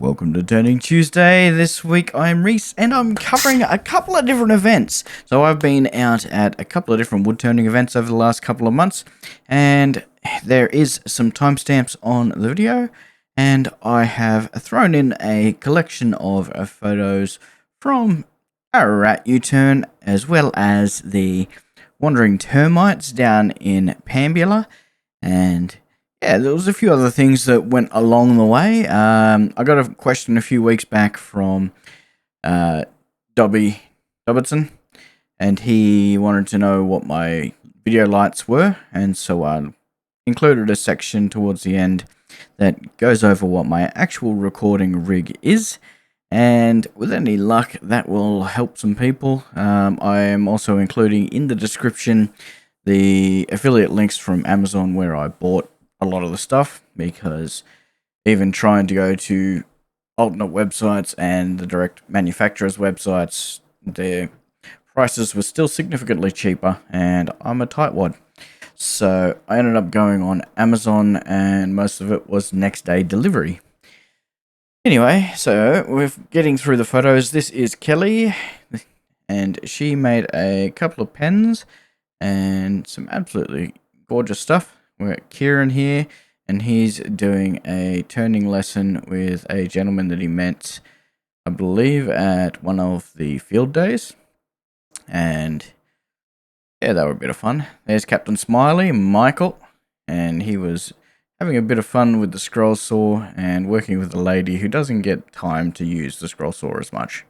welcome to Turning Tuesday. This week I'm Reese and I'm covering a couple of different events. So I've been out at a couple of different wood turning events over the last couple of months, and there is some timestamps on the video, and I have thrown in a collection of photos from Ararat UTurn as well as the Wandering Termites down in Pambula, and yeah, there was a few other things that went along the way. I got a question a few weeks back from Dobby Robertson, and he wanted to know what my video lights were, and so I included a section towards the end that goes over what my actual recording rig is, and with any luck that will help some people. I am also including in the description the affiliate links from Amazon where I bought a lot of the stuff, because even trying to go to alternate websites and the direct manufacturers websites, their prices were still significantly cheaper, and I'm a tightwad, so I ended up going on Amazon, and most of it was next day delivery. Anyway, so we're getting through the photos. This is Kelly, and she made a couple of pens and some absolutely gorgeous stuff. We're at Kieran here, and he's doing a turning lesson with a gentleman that he met, I believe, at one of the field days. And yeah, they were a bit of fun. There's Captain Smiley, Michael, and he was having a bit of fun with the scroll saw and working with a lady who doesn't get time to use the scroll saw as much.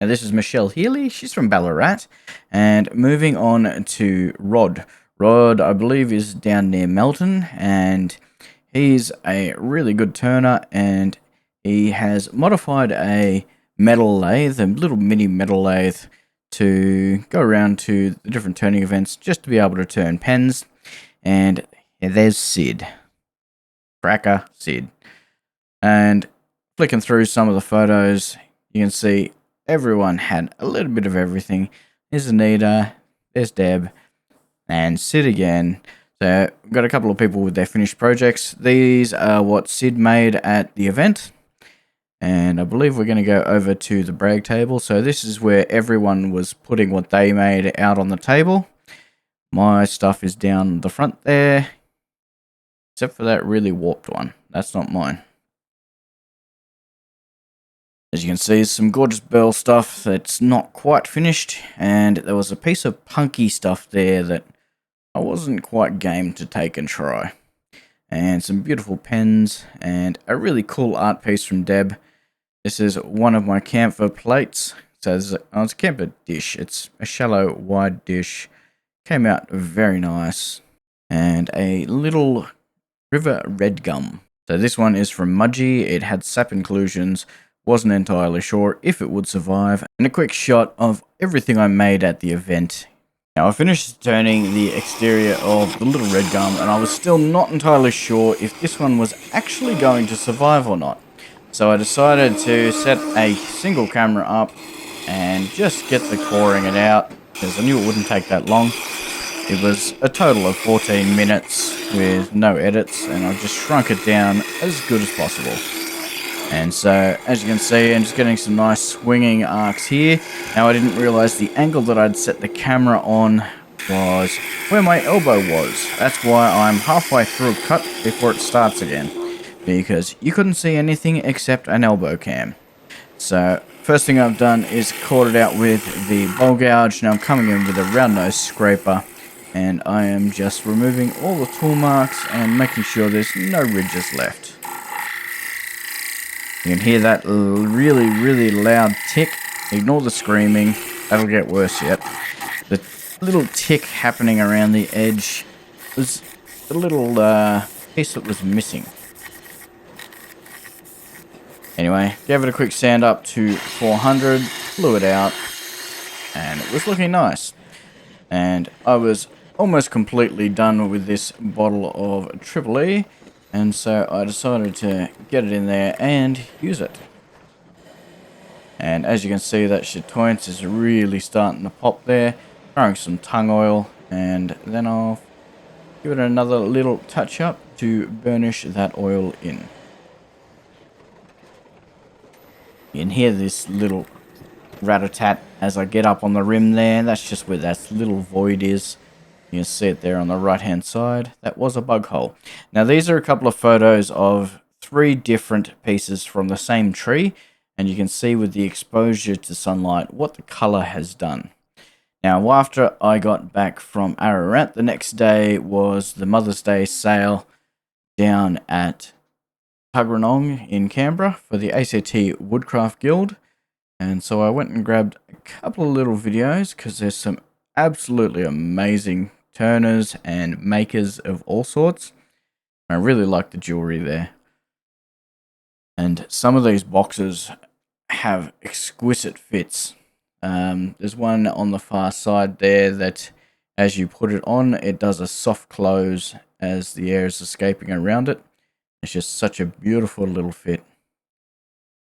Now this is Michelle Healy, she's from Ballarat, and moving on to Rod. Rod, I believe, is down near Melton, and he's a really good turner, and he has modified a metal lathe, a little mini metal lathe, to go around to the different turning events just to be able to turn pens. And yeah, there's Sid. Cracker Sid. And flicking through some of the photos, you can see everyone had a little bit of everything. There's Anita, there's Deb, and Sid again. So we've got a couple of people with their finished projects. These are what Sid made at the event, and I believe we're going to go over to the brag table. So this is where everyone was putting what they made out on the table. My stuff is down the front there, except for that really warped one. That's not mine. As you can see, some gorgeous Burl stuff that's not quite finished, and there was a piece of punky stuff there that I wasn't quite game to take and try. And some beautiful pens, and a really cool art piece from Deb. This is one of my camphor plates. So it's a camphor dish. It's a shallow, wide dish. Came out very nice. And a little river red gum. So this one is from Mudgy. It had sap inclusions. Wasn't entirely sure if it would survive. And a quick shot of everything I made at the event. Now I finished turning the exterior of the little red gum, and I was still not entirely sure if this one was actually going to survive or not. So I decided to set a single camera up and just get the coring it out, because I knew it wouldn't take that long. It was a total of 14 minutes with no edits, and I just shrunk it down as good as possible. And so, as you can see, I'm just getting some nice swinging arcs here. Now, I didn't realise the angle that I'd set the camera on was where my elbow was. That's why I'm halfway through a cut before it starts again, because you couldn't see anything except an elbow cam. So, first thing I've done is caught it out with the bowl gouge. Now I'm coming in with a round nose scraper, and I am just removing all the tool marks and making sure there's no ridges left. You can hear that really, really loud tick. Ignore the screaming. That'll get worse yet. The little tick happening around the edge was the little piece that was missing. Anyway, gave it a quick sand up to 400, blew it out, and it was looking nice. And I was almost completely done with this bottle of Triple E. And so I decided to get it in there and use it. And as you can see, that chatoyance is really starting to pop there. Throwing some tung oil, and then I'll give it another little touch up to burnish that oil in. You can hear this little rat-a-tat as I get up on the rim there. That's just where that little void is. You can see it there on the right hand side. That was a bug hole. Now these are a couple of photos of 3 different pieces from the same tree, and you can see with the exposure to sunlight what the color has done. Now after I got back from Ararat, the next day was the Mother's Day sale down at Kangaroo in Canberra for the ACT Woodcraft Guild. And so I went and grabbed a couple of little videos because there's some absolutely amazing turners and makers of all sorts. I really like the jewelry there. And some of these boxes have exquisite fits. There's one on the far side there that as you put it on, it does a soft close as the air is escaping around it. It's just such a beautiful little fit.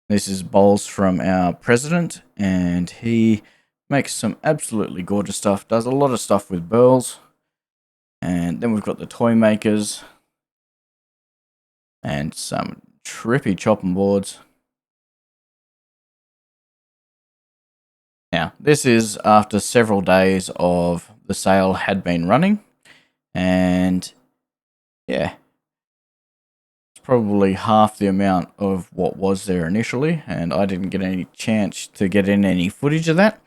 This is bowls from our president, and he makes some absolutely gorgeous stuff. Does a lot of stuff with burls. And then we've got the toy makers and some trippy chopping boards. Now, this is after several days of the sale had been running, and yeah, probably half the amount of what was there initially, and I didn't get any chance to get in any footage of that,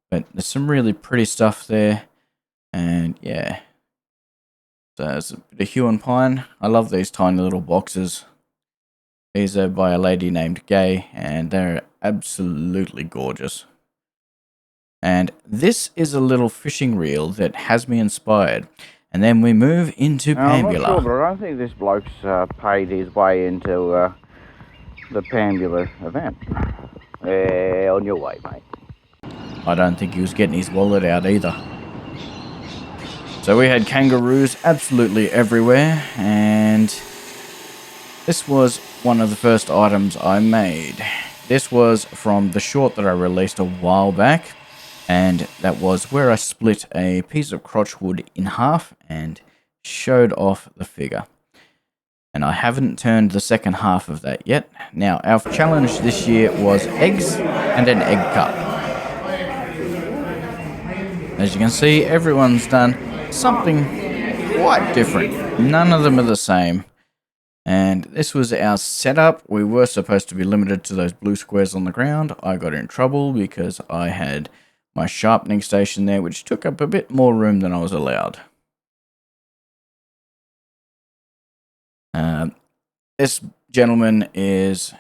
but there's some really pretty stuff there. And yeah, so there's a bit of hue and pine. I love these tiny little boxes. These are by a lady named Gay, and they're absolutely gorgeous. And this is a little fishing reel that has me inspired. And then we move into Pambula. I'm not sure, but I don't think this bloke's paid his way into the Pambula event. On your way, mate. I don't think he was getting his wallet out either. So we had kangaroos absolutely everywhere, and this was one of the first items I made. This was from the short that I released a while back. And that was where I split a piece of crotchwood in half and showed off the figure. And I haven't turned the second half of that yet. Now, our challenge this year was eggs and an egg cup. As you can see, everyone's done something quite different. None of them are the same. And this was our setup. We were supposed to be limited to those blue squares on the ground. I got in trouble because I had my sharpening station there, which took up a bit more room than I was allowed. This gentleman is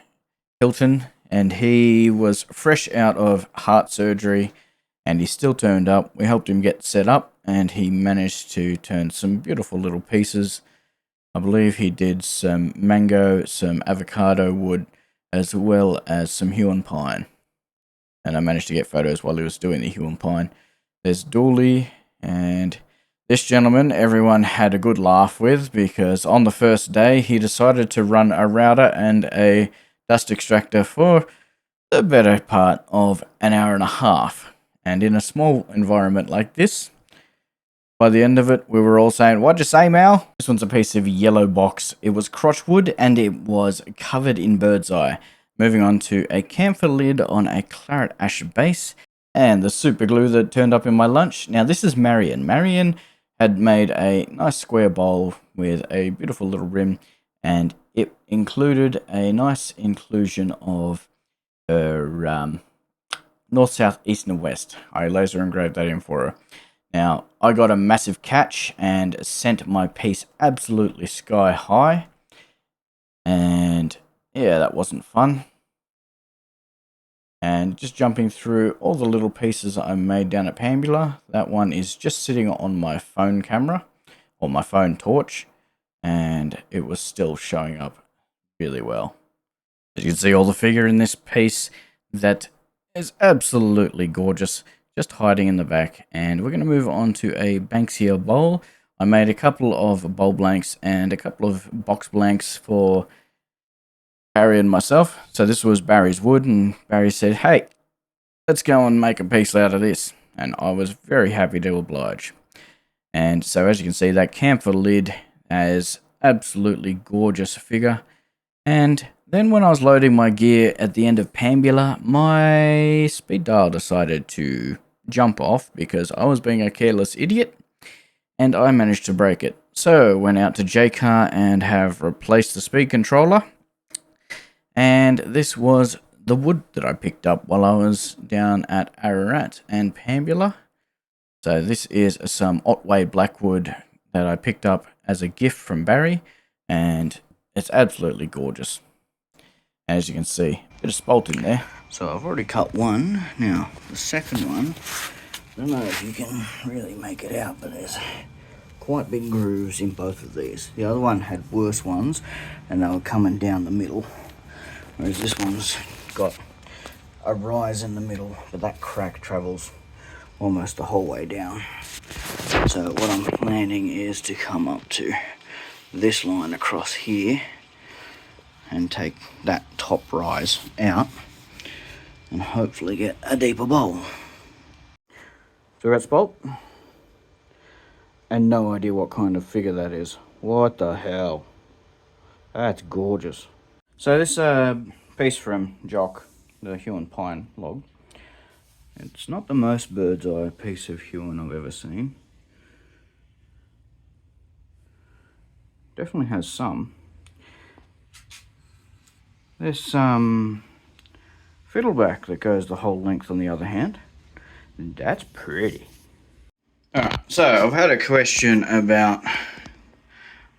Hilton, and he was fresh out of heart surgery, and he still turned up. We helped him get set up, and he managed to turn some beautiful little pieces. I believe he did some mango, some avocado wood, as well as some hue and pine. And I managed to get photos while he was doing the hue and pine. There's Dooley, and this gentleman everyone had a good laugh with, because on the first day he decided to run a router and a dust extractor for the better part of an hour and a half. And in a small environment like this, by the end of it, we were all saying, "What'd you say, Mal?" This one's a piece of yellow box. It was crotchwood, and it was covered in bird's eye. Moving on to a camphor lid on a claret ash base, and the super glue that turned up in my lunch. Now this is Marion. Marion had made a nice square bowl with a beautiful little rim, and it included a nice inclusion of her north, south, east, and west. I laser engraved that in for her. Now I got a massive catch and sent my piece absolutely sky high, and yeah, that wasn't fun. And just jumping through all the little pieces I made down at Pambula. That one is just sitting on my phone camera, or my phone torch, and it was still showing up really well. As you can see, all the figure in this piece that is absolutely gorgeous, just hiding in the back. And we're going to move on to a Banksia bowl. I made a couple of bowl blanks and a couple of box blanks for Barry and myself. So this was Barry's wood, and Barry said, "Hey, let's go and make a piece out of this." And I was very happy to oblige. And so as you can see, that camphor lid has absolutely gorgeous figure. And Then when I was loading my gear at the end of Pambula, my speed dial decided to jump off because I was being a careless idiot and I managed to break it. So went out to JCar and have replaced the speed controller. And this was the wood that I picked up while I was down at Ararat and Pambula. So this is some Otway Blackwood that I picked up as a gift from Barry, and it's absolutely gorgeous. As you can see, a bit of spalt in there. So I've already cut one. Now, the second one, I don't know if you can really make it out, but there's quite big grooves in both of these. The other one had worse ones, and they were coming down the middle. Whereas this one's got a rise in the middle, but that crack travels almost the whole way down. So what I'm planning is to come up to this line across here and take that top rise out and hopefully get a deeper bowl. So that's bolt, and no idea what kind of figure that is. What the hell? That's gorgeous. So this piece from Jock, the Huon pine log, it's not the most bird's eye piece of Huon I've ever seen. Definitely has some. There's some fiddleback that goes the whole length on the other hand. That's pretty. Alright, so I've had a question about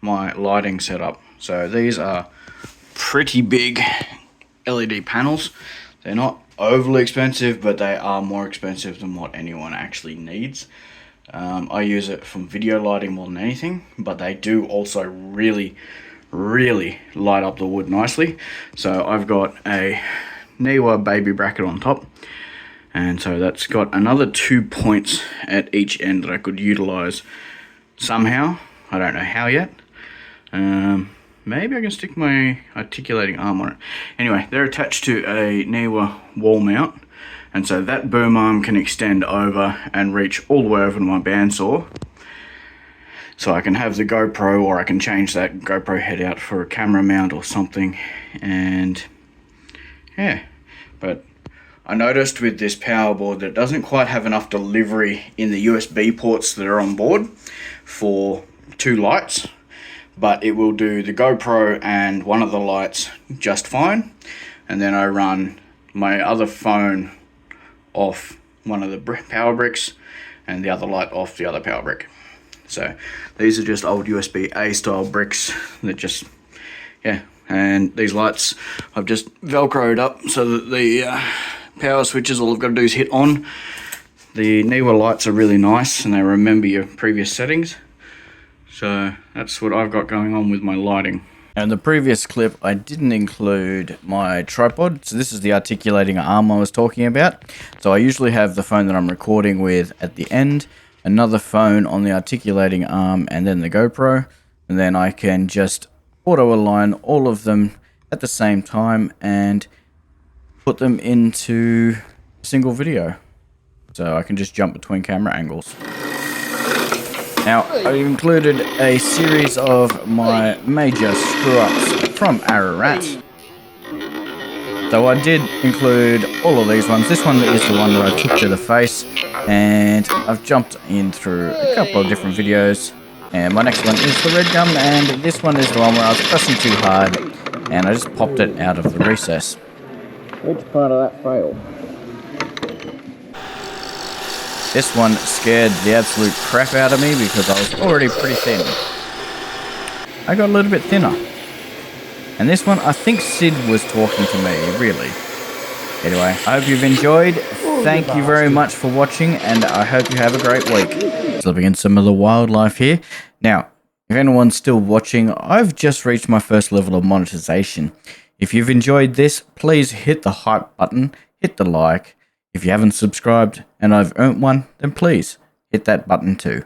my lighting setup. So these are pretty big LED panels. They're not overly expensive, but they are more expensive than what anyone actually needs. I use it from video lighting more than anything, but they do also really light up the wood nicely. So I've got a Niwa baby bracket on top, and so that's got another 2 points at each end that I could utilize somehow. I don't know how yet. Maybe I can stick my articulating arm on it. Anyway, they're attached to a Niwa wall mount, and so that boom arm can extend over and reach all the way over to my bandsaw. So I can have the GoPro, or I can change that GoPro head out for a camera mount or something. And yeah, but I noticed with this power board that it doesn't quite have enough delivery in the USB ports that are on board for 2 lights, but it will do the GoPro and one of the lights just fine. And then I run my other phone off one of the power bricks and the other light off the other power brick. So these are just old USB-A style bricks that just, yeah, and these lights I've just velcroed up so that the power switches, all I've got to do is hit on. The Niwa lights are really nice and they remember your previous settings. So that's what I've got going on with my lighting. In the previous clip, I didn't include my tripod. So this is the articulating arm I was talking about. So I usually have the phone that I'm recording with at the end, another phone on the articulating arm, and then the GoPro. And then I can just auto align all of them at the same time and put them into a single video. So I can just jump between camera angles. Now, I've included a series of my major screw-ups from Ararat. So I did include all of these ones. This one is the one that I took to the face, and I've jumped in through a couple of different videos. And my next one is the red gum, and this one is the one where I was pressing too hard, and I just popped it out of the recess. Which part of that failed? This one scared the absolute crap out of me because I was already pretty thin. I got a little bit thinner. And this one, I think Sid was talking to me, really. Anyway, I hope you've enjoyed. Thank you very much for watching, and I hope you have a great week. Slipping in some of the wildlife here. Now, if anyone's still watching, I've just reached my first level of monetization. If you've enjoyed this, please hit the hype button, hit the like. If you haven't subscribed and I've earned one, then please hit that button too.